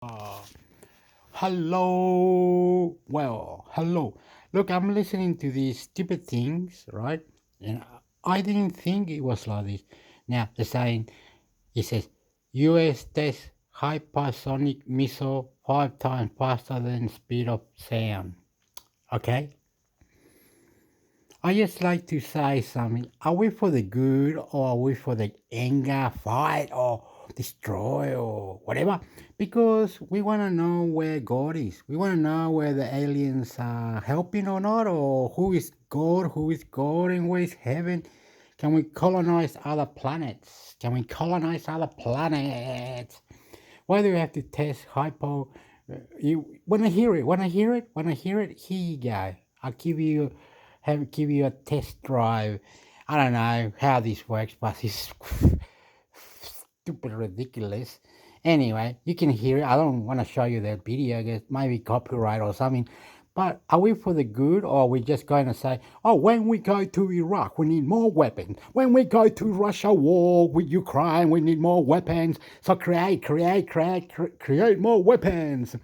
Uh, hello. Well, hello. Look, I'm listening to these stupid things, right? And I didn't think it was like this. Now, the saying, it says, US test hypersonic missile 5 times faster than speed of sound. Okay? I just like to say something. Are we for the good or are we for the anger, fight, or destroy or whatever? Because we want to know where God is. We want to know where the aliens are helping or not, or who is God, and where is heaven. Can we colonize other planets? Can we colonize other planets? Why do we have to test hypo? You when I hear it, here you go. I'll give you a test drive. I don't know how this works, but it's stupid ridiculous. Anyway, you can hear it. I don't want to show you that video because maybe copyright or something. But are we for the good, or are we just going to say, oh, when we go to Iraq, we need more weapons. When we go to Russia war with Ukraine, we need more weapons. So create more weapons.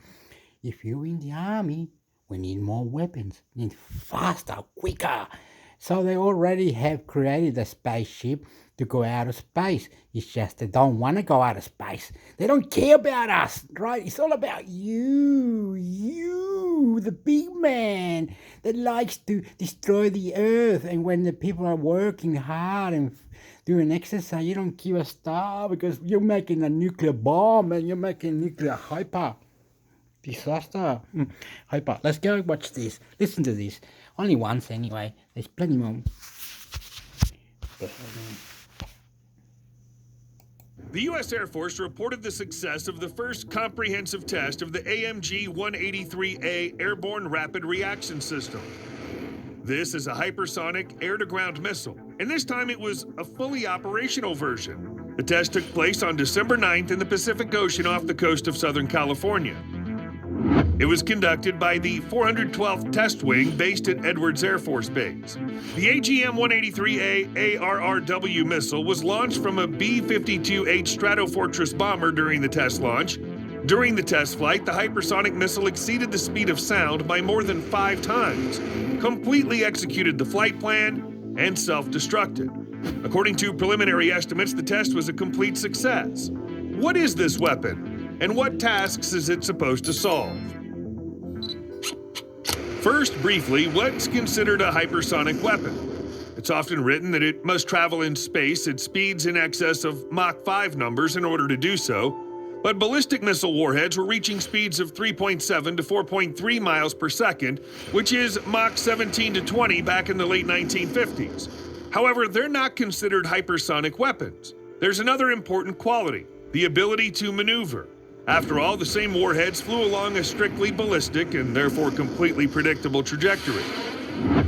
If you're in the army, we need more weapons. We need faster, quicker. So they already have created a spaceship to go out of space. It's just they don't want to go out of space. They don't care about us, right? It's all about you, the big man that likes to destroy the earth. And when the people are working hard and doing exercise, you don't give a star because you're making a nuclear bomb and you're making nuclear hyper disaster. Hyper. Let's go watch this. Listen to this. Only once anyway. There's plenty more. The U.S. Air Force reported the success of the first comprehensive test of the AMG 183A Airborne Rapid Reaction System. This is a hypersonic air-to-ground missile, and this time it was a fully operational version. The test took place on December 9th in the Pacific Ocean off the coast of Southern California. It was conducted by the 412th Test Wing based at Edwards Air Force Base. The AGM-183A ARRW missile was launched from a B-52H Stratofortress bomber during the test launch. During the test flight, the hypersonic missile exceeded the speed of sound by more than 5 times, completely executed the flight plan, and self-destructed. According to preliminary estimates, the test was a complete success. What is this weapon, and what tasks is it supposed to solve? First, briefly, what's considered a hypersonic weapon? It's often written that it must travel in space at speeds in excess of Mach 5 numbers in order to do so, but ballistic missile warheads were reaching speeds of 3.7 to 4.3 miles per second, which is Mach 17 to 20 back in the late 1950s. However, they're not considered hypersonic weapons. There's another important quality: the ability to maneuver. After all, the same warheads flew along a strictly ballistic and therefore completely predictable trajectory.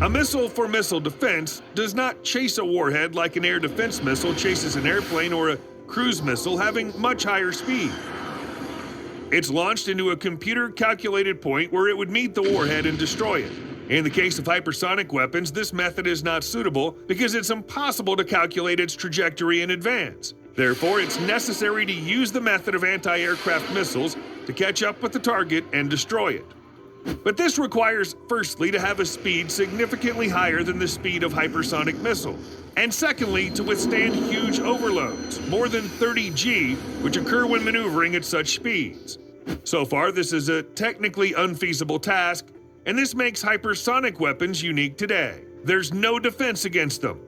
A missile-for-missile defense does not chase a warhead like an air defense missile chases an airplane or a cruise missile having much higher speed. It's launched into a computer-calculated point where it would meet the warhead and destroy it. In the case of hypersonic weapons, this method is not suitable because it's impossible to calculate its trajectory in advance. Therefore, it's necessary to use the method of anti-aircraft missiles to catch up with the target and destroy it. But this requires, firstly, to have a speed significantly higher than the speed of hypersonic missiles, and secondly, to withstand huge overloads, more than 30 G, which occur when maneuvering at such speeds. So far, this is a technically unfeasible task, and this makes hypersonic weapons unique today. There's no defense against them.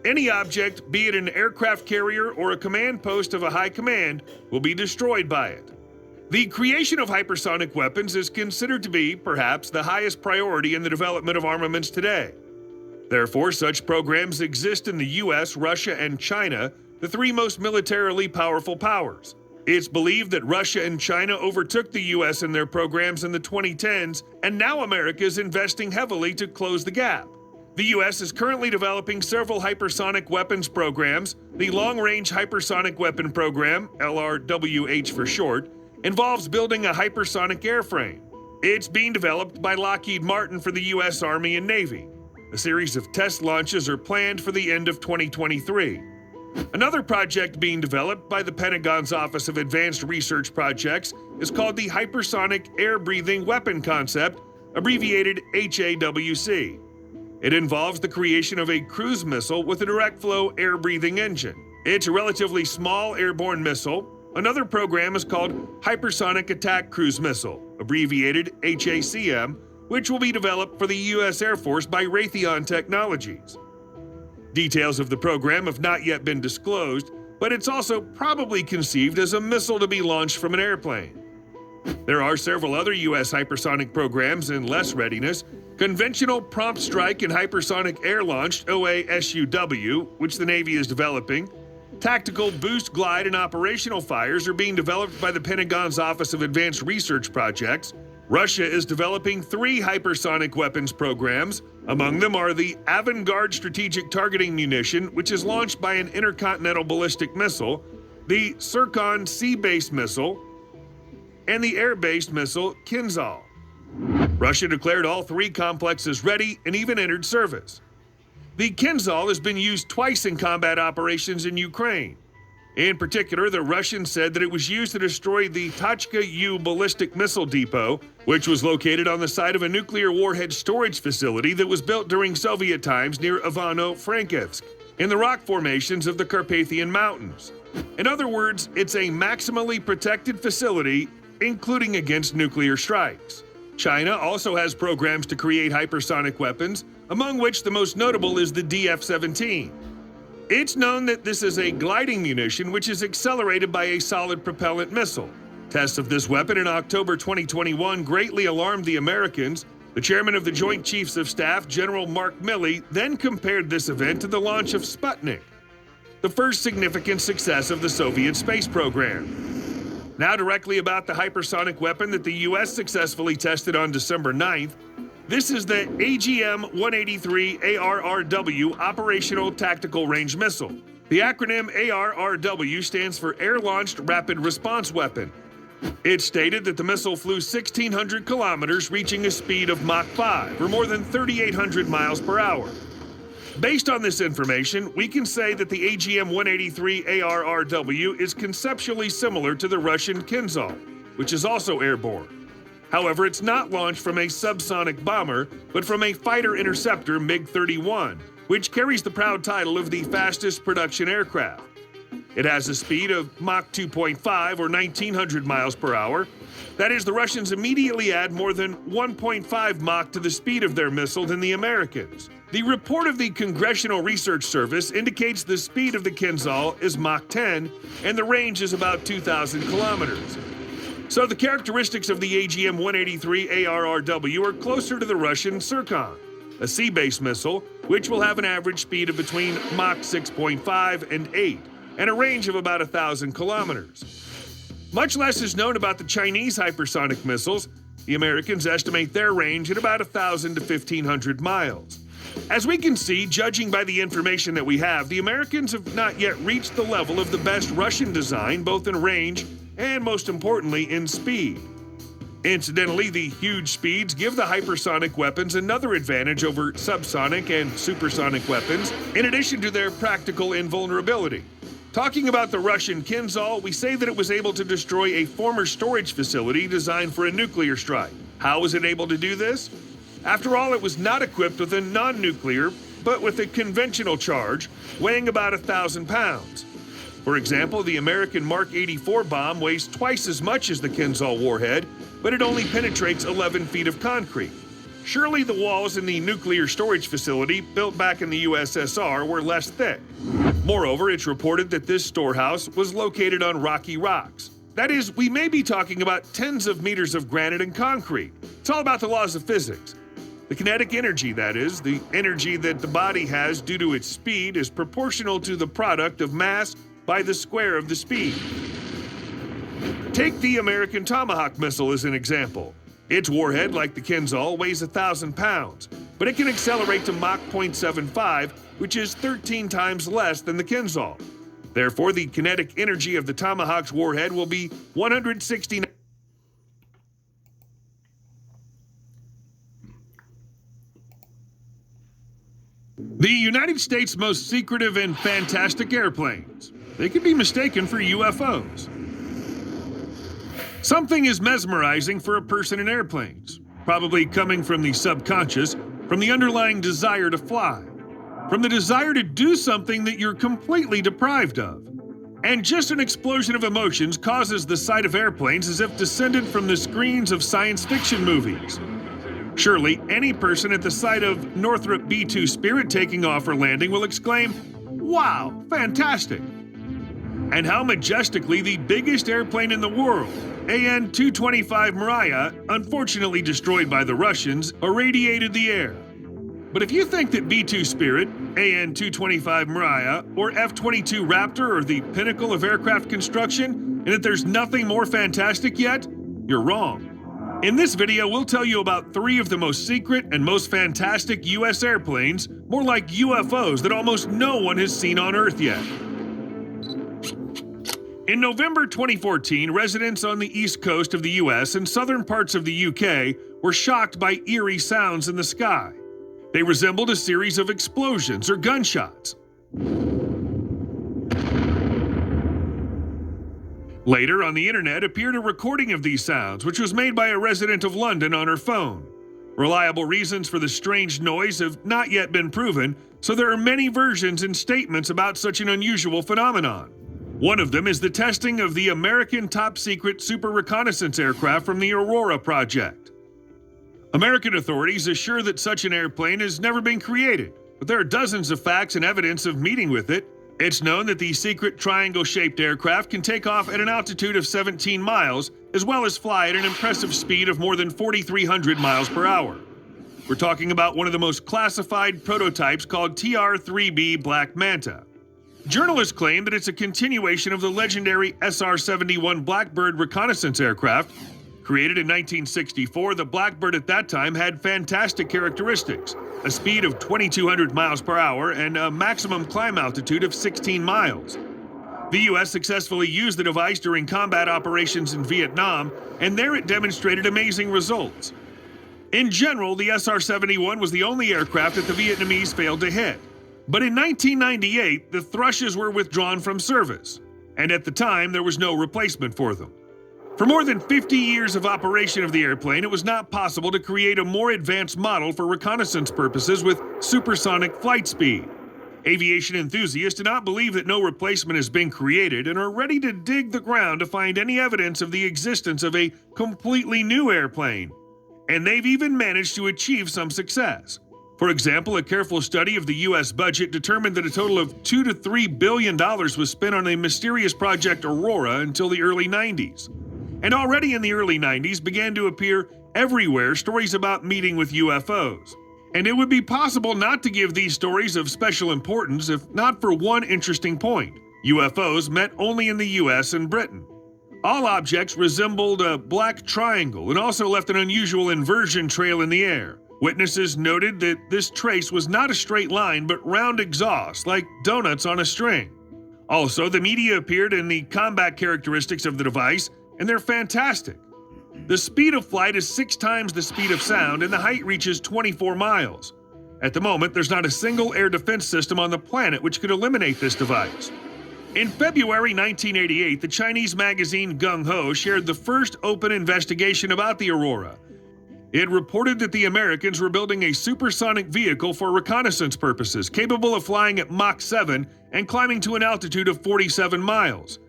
Any object, be it an aircraft carrier or a command post of a high command, will be destroyed by it. The creation of hypersonic weapons is considered to be, perhaps, the highest priority in the development of armaments today. Therefore, such programs exist in the US, Russia, and China, the 3 most militarily powerful powers. It's believed that Russia and China overtook the US in their programs in the 2010s, and now America is investing heavily to close the gap. The U.S. is currently developing several hypersonic weapons programs. The Long Range Hypersonic Weapon Program, LRWH for short, involves building a hypersonic airframe. It's being developed by Lockheed Martin for the U.S. Army and Navy. A series of test launches are planned for the end of 2023. Another project being developed by the Pentagon's Office of Advanced Research Projects is called the Hypersonic Air-Breathing Weapon Concept, abbreviated HAWC. It involves the creation of a cruise missile with a direct-flow air-breathing engine. It's a relatively small airborne missile. Another program is called Hypersonic Attack Cruise Missile, abbreviated HACM, which will be developed for the U.S. Air Force by Raytheon Technologies. Details of the program have not yet been disclosed, but it's also probably conceived as a missile to be launched from an airplane. There are several other U.S. hypersonic programs in less readiness. Conventional Prompt Strike and Hypersonic Air-Launched OASUW, which the Navy is developing. Tactical Boost Glide and Operational Fires are being developed by the Pentagon's Office of Advanced Research Projects. Russia is developing 3 hypersonic weapons programs. Among them are the Avangard Strategic Targeting Munition, which is launched by an intercontinental ballistic missile, the Zircon sea-based missile, and the air-based missile Kinzhal. Russia declared all 3 complexes ready and even entered service. The Kinzhal has been used twice in combat operations in Ukraine. In particular, the Russians said that it was used to destroy the Tachka-U ballistic missile depot, which was located on the site of a nuclear warhead storage facility that was built during Soviet times near Ivano-Frankivsk, in the rock formations of the Carpathian Mountains. In other words, it's a maximally protected facility, including against nuclear strikes. China also has programs to create hypersonic weapons, among which the most notable is the DF-17. It's known that this is a gliding munition which is accelerated by a solid propellant missile. Tests of this weapon in October 2021 greatly alarmed the Americans. The chairman of the Joint Chiefs of Staff, General Mark Milley, then compared this event to the launch of Sputnik, the first significant success of the Soviet space program. Now directly about the hypersonic weapon that the U.S. successfully tested on December 9th. This is the AGM-183 ARRW Operational Tactical Range Missile. The acronym ARRW stands for Air-Launched Rapid Response Weapon. It stated that the missile flew 1,600 kilometers, reaching a speed of Mach 5, or more than 3,800 miles per hour. Based on this information, we can say that the AGM-183 ARRW is conceptually similar to the Russian Kinzhal, which is also airborne. However, it's not launched from a subsonic bomber, but from a fighter interceptor MiG-31, which carries the proud title of the fastest production aircraft. It has a speed of Mach 2.5 or 1,900 miles per hour. That is, the Russians immediately add more than 1.5 Mach to the speed of their missile than the Americans. The report of the Congressional Research Service indicates the speed of the Kinzhal is Mach 10 and the range is about 2,000 kilometers. So the characteristics of the AGM-183 ARRW are closer to the Russian Zircon, a sea-based missile, which will have an average speed of between Mach 6.5 and 8, and a range of about 1,000 kilometers. Much less is known about the Chinese hypersonic missiles. The Americans estimate their range at about 1,000 to 1,500 miles. As we can see, judging by the information that we have, the Americans have not yet reached the level of the best Russian design, both in range and, most importantly, in speed. Incidentally, the huge speeds give the hypersonic weapons another advantage over subsonic and supersonic weapons, in addition to their practical invulnerability. Talking about the Russian Kinzhal, we say that it was able to destroy a former storage facility designed for a nuclear strike. How was it able to do this? After all, it was not equipped with a non-nuclear, but with a conventional charge, weighing about 1,000 pounds. For example, the American Mark 84 bomb weighs twice as much as the Kinzhal warhead, but it only penetrates 11 feet of concrete. Surely the walls in the nuclear storage facility built back in the USSR were less thick. Moreover, it's reported that this storehouse was located on rocky rocks. That is, we may be talking about tens of meters of granite and concrete. It's all about the laws of physics. The kinetic energy, that is, the energy that the body has due to its speed, is proportional to the product of mass by the square of the speed. Take the American Tomahawk missile as an example. Its warhead, like the Kinzhal, weighs 1,000 pounds, but it can accelerate to Mach 0.75, which is 13 times less than the Kinzhal. Therefore, the kinetic energy of the Tomahawk's warhead will be 169. The United States' most secretive and fantastic airplanes. They could be mistaken for UFOs. Something is mesmerizing for a person in airplanes, probably coming from the subconscious, from the underlying desire to fly, from the desire to do something that you're completely deprived of. And just an explosion of emotions causes the sight of airplanes as if descended from the screens of science fiction movies. Surely, any person at the sight of Northrop B-2 Spirit taking off or landing will exclaim, "Wow, fantastic!" And how majestically the biggest airplane in the world, AN-225 Mriya, unfortunately destroyed by the Russians, irradiated the air. But if you think that B-2 Spirit, AN-225 Mriya, or F-22 Raptor are the pinnacle of aircraft construction, and that there's nothing more fantastic yet, you're wrong. In this video, we'll tell you about 3 of the most secret and most fantastic US airplanes, more like UFOs that almost no one has seen on Earth yet. In November 2014, residents on the east coast of the US and southern parts of the UK were shocked by eerie sounds in the sky. They resembled a series of explosions or gunshots. Later on the internet appeared a recording of these sounds, which was made by a resident of London on her phone. Reliable reasons for the strange noise have not yet been proven, so there are many versions and statements about such an unusual phenomenon. One of them is the testing of the American top-secret super reconnaissance aircraft from the Aurora project. American authorities assure that such an airplane has never been created, but there are dozens of facts and evidence of meeting with it. It's known that the secret triangle-shaped aircraft can take off at an altitude of 17 miles, as well as fly at an impressive speed of more than 4,300 miles per hour. We're talking about one of the most classified prototypes called TR-3B Black Manta. Journalists claim that it's a continuation of the legendary SR-71 Blackbird reconnaissance aircraft. Created in 1964, the Blackbird at that time had fantastic characteristics, a speed of 2,200 miles per hour and a maximum climb altitude of 16 miles. The U.S. successfully used the device during combat operations in Vietnam, and there it demonstrated amazing results. In general, the SR-71 was the only aircraft that the Vietnamese failed to hit. But in 1998, the thrushes were withdrawn from service, and at the time there was no replacement for them. For more than 50 years of operation of the airplane, it was not possible to create a more advanced model for reconnaissance purposes with supersonic flight speed. Aviation enthusiasts do not believe that no replacement has been created and are ready to dig the ground to find any evidence of the existence of a completely new airplane. And they've even managed to achieve some success. For example, a careful study of the U.S. budget determined that a total of $2 to $3 billion was spent on a mysterious Project Aurora until the early 90s. And already in the early 90s began to appear everywhere stories about meeting with UFOs. And it would be possible not to give these stories of special importance if not for one interesting point. UFOs met only in the US and Britain. All objects resembled a black triangle and also left an unusual inversion trail in the air. Witnesses noted that this trace was not a straight line but round exhaust, like donuts on a string. Also, the media appeared in the combat characteristics of the device, and they're fantastic. The speed of flight is 6 times the speed of sound, and the height reaches 24 miles. At the moment, there's not a single air defense system on the planet which could eliminate this device. In February 1988, the Chinese magazine Gung Ho shared the first open investigation about the Aurora. It reported that the Americans were building a supersonic vehicle for reconnaissance purposes, capable of flying at Mach 7 and climbing to an altitude of 47 miles.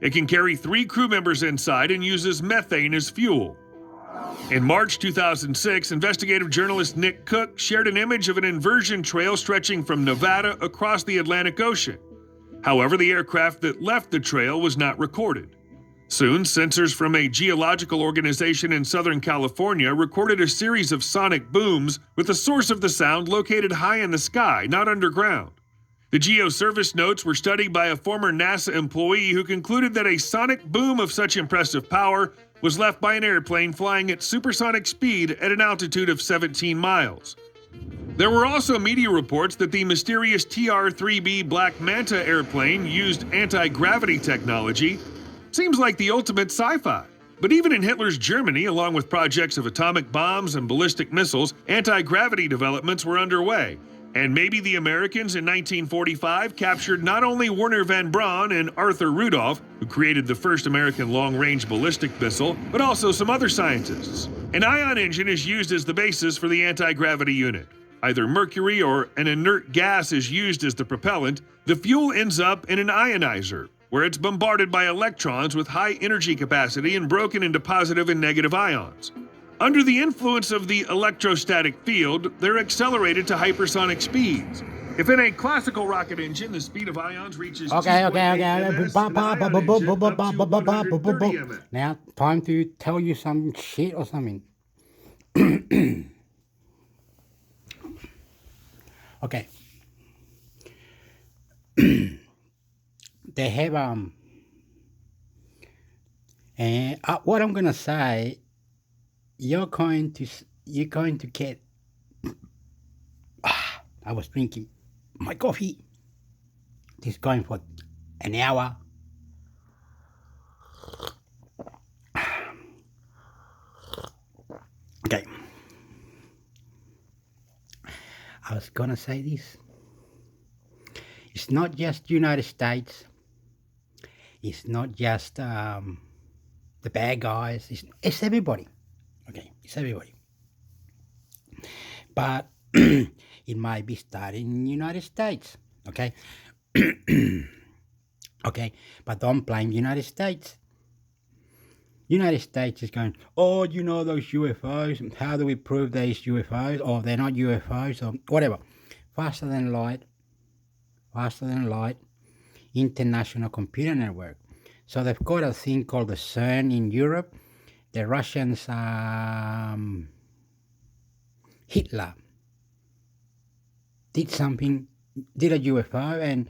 It can carry 3 crew members inside and uses methane as fuel. In March 2006, investigative journalist Nick Cook shared an image of an inversion trail stretching from Nevada across the Atlantic Ocean. However, the aircraft that left the trail was not recorded. Soon, sensors from a geological organization in Southern California recorded a series of sonic booms with the source of the sound located high in the sky, not underground. The geoservice notes were studied by a former NASA employee who concluded that a sonic boom of such impressive power was left by an airplane flying at supersonic speed at an altitude of 17 miles. There were also media reports that the mysterious TR-3B Black Manta airplane used anti-gravity technology. Seems like the ultimate sci-fi. But even in Hitler's Germany, along with projects of atomic bombs and ballistic missiles, anti-gravity developments were underway. And maybe the Americans in 1945 captured not only Werner von Braun and Arthur Rudolph, who created the first American long-range ballistic missile, but also some other scientists. An ion engine is used as the basis for the anti-gravity unit. Either mercury or an inert gas is used as the propellant. The fuel ends up in an ionizer, where it's bombarded by electrons with high energy capacity and broken into positive and negative ions. Under the influence of the electrostatic field, they're accelerated to hypersonic speeds. If in a classical rocket engine, the speed of ions reaches 2.8 ms, in an ion engine, up to 130 ms. Now, time to tell you some shit or something. Okay. They have and what I'm gonna say, you're going to get. I was drinking my coffee. This is going for an hour. Okay. I was gonna say this. It's not just United States. It's not just the bad guys. It's everybody. Okay, it's everybody. But it might be starting in the United States. Okay. Okay, but don't blame the United States. United States is going, oh, you know those UFOs, how do we prove these UFOs, or they're not UFOs, or whatever. Faster than light, International Computer Network. So they've got a thing called the CERN in Europe. The Russians, Hitler, did a UFO, and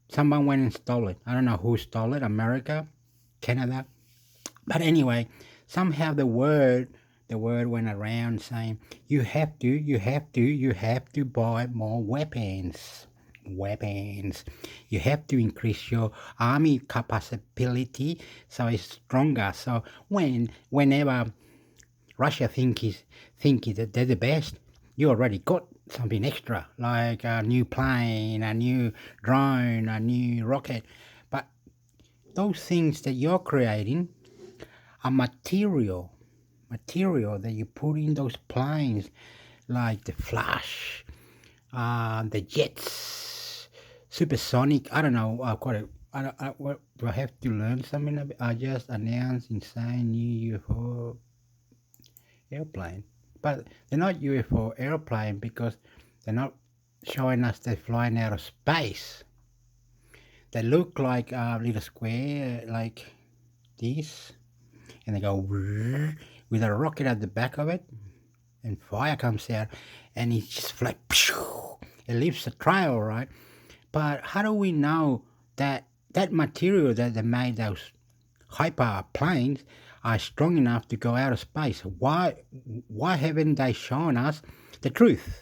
someone went and stole it. I don't know who stole it, America, Canada. But anyway, somehow the word went around saying, you have to buy more weapons. You have to increase your army capacity so it's stronger. So whenever Russia think that they're the best, you already got something extra, like a new plane, a new drone, a new rocket. But those things that you're creating are material that you put in those planes, like the Flash, the jets, supersonic. I don't know. Do I have to learn something? I just announced insane new UFO airplane, but they're not UFO airplane because they're not showing us they're flying out of space. They look like a little square, like this, and they go with a rocket at the back of it, and fire comes out, and it's just like it leaves a trail, right? But how do we know that that material that they made those hyper planes are strong enough to go out of space? Why haven't they shown us the truth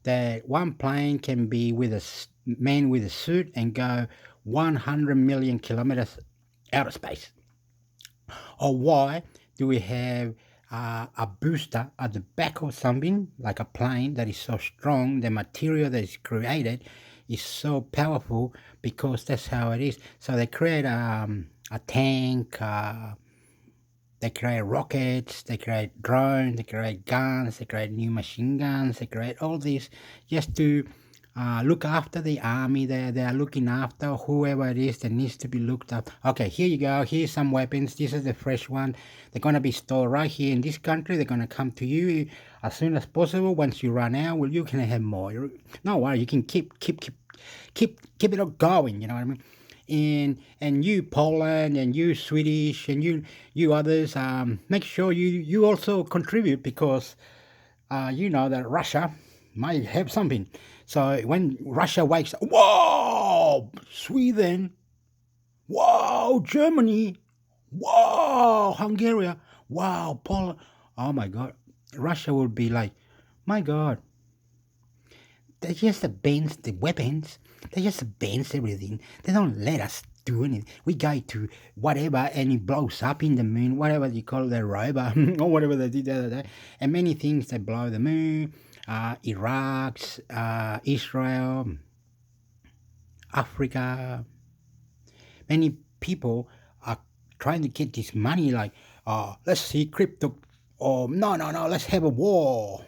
that one plane can be with a man with a suit and go 100 million kilometers out of space? Or why do we have a booster at the back of something, like a plane that is so strong, the material that is created is so powerful, because that's how it is. So they create a tank, they create rockets, they create drones, they create guns, they create new machine guns, they create all this just to look after the army. They are looking after whoever it is that needs to be looked after. Okay, here you go. Here's some weapons. This is the fresh one. They're going to be stored right here in this country. They're going to come to you as soon as possible. Once you run out, well, you can have more. No worry, you can keep it all going. You know what I mean? And you Poland, and you Swedish, and you others, make sure you also contribute, because you know that Russia might have something. So when Russia wakes up, whoa, Sweden, whoa, Germany, whoa, Hungary, wow, Poland, oh my God, Russia will be like, my God, they just advance the weapons, they just advance everything, they don't let us do anything. We go to whatever and it blows up in the moon, whatever you call the rover or whatever they did the other day, and many things they blow the moon. Iraq, Israel, Africa. Many people are trying to get this money like, let's see crypto, or no, let's have a war.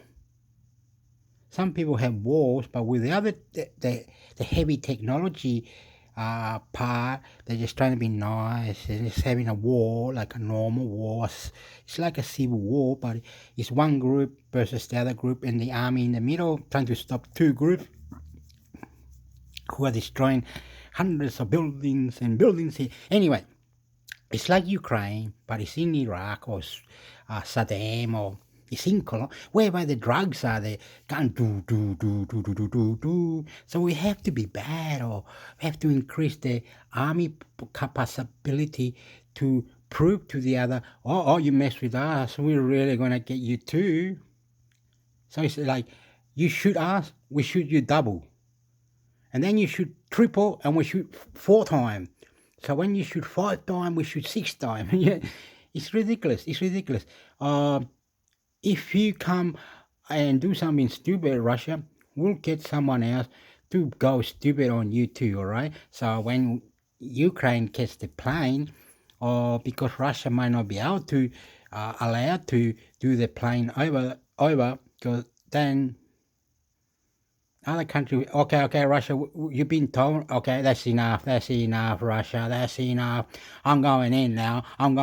Some people have wars, but with the other, the heavy technology part, they're just trying to be nice. They're just having a war, like a normal war. It's like a civil war, but it's one group versus the other group, and the army in the middle trying to stop two groups who are destroying hundreds of buildings and buildings here. Anyway, it's like Ukraine, but it's in Iraq or Saddam, or it's in Colombia, wherever the drugs are, they can do. So we have to be bad, or we have to increase the army capability to prove to the other, oh, you mess with us, we're really going to get you too. So it's like, you shoot us, we shoot you double. And then you shoot triple, and we shoot 4 times. So when you shoot 5 times, we shoot 6 times. Yeah, it's ridiculous. It's ridiculous. If you come and do something stupid, Russia, we'll get someone else to go stupid on you too, all right? So when Ukraine gets the plane, or because Russia might not be able to allowed to do the plane over, because then other country, okay, Russia, you've been told, okay, that's enough, Russia, that's enough. I'm going in now, I'm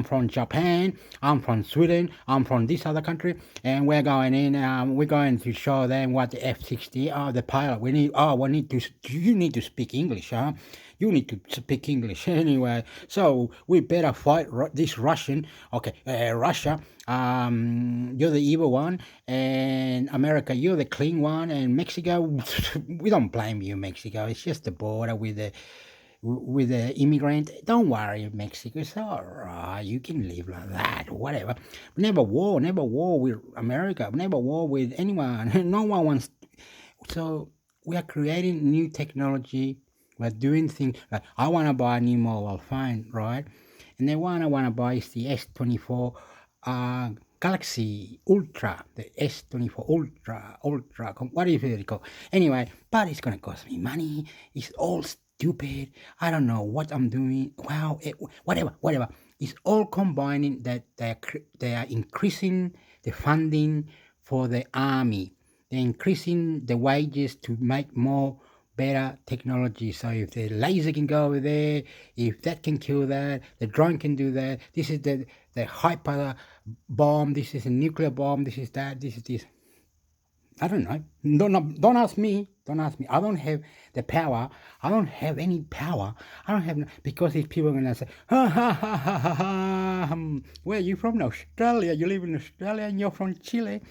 from Japan, I'm from Sweden, I'm from this other country, and we're going in, we're going to show them what the F-60, the pilot, you need to speak English, huh? You need to speak English anyway. So we better fight this Russian. Okay, Russia, you're the evil one, and America, you're the clean one, and Mexico, we don't blame you, Mexico. It's just the border with the immigrant. Don't worry, Mexico. It's all right. You can live like that, whatever. Never war with America. Never war with anyone. No one wants. So we are creating new technology. We're doing things like, I want to buy a new mobile phone, right? And the one I want to buy is the S24 Galaxy Ultra, the S24 Ultra, what is it called? Anyway, but it's going to cost me money. It's all stupid. I don't know what I'm doing. Wow, whatever. It's all combining that they are increasing the funding for the army. They're increasing the wages to make more better technology. So if the laser can go over there, if that can kill that, the drone can do that. This is the hyper bomb. This is a nuclear bomb. This is that. This is this. I don't know. Don't ask me. Don't ask me. I don't have the power. I don't have any power. I don't have, because these people are gonna say, ha. Where are you from? Australia. You live in Australia and you're from Chile.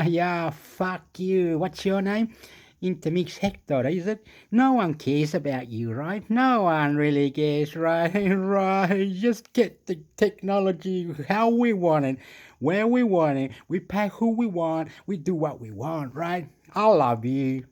Yeah, fuck you. What's your name? Intermix Hector, is it? No one cares about you, right? No one really cares, right? Right. Just get the technology how we want it, where we want it. We pay who we want. We do what we want, right? I love you.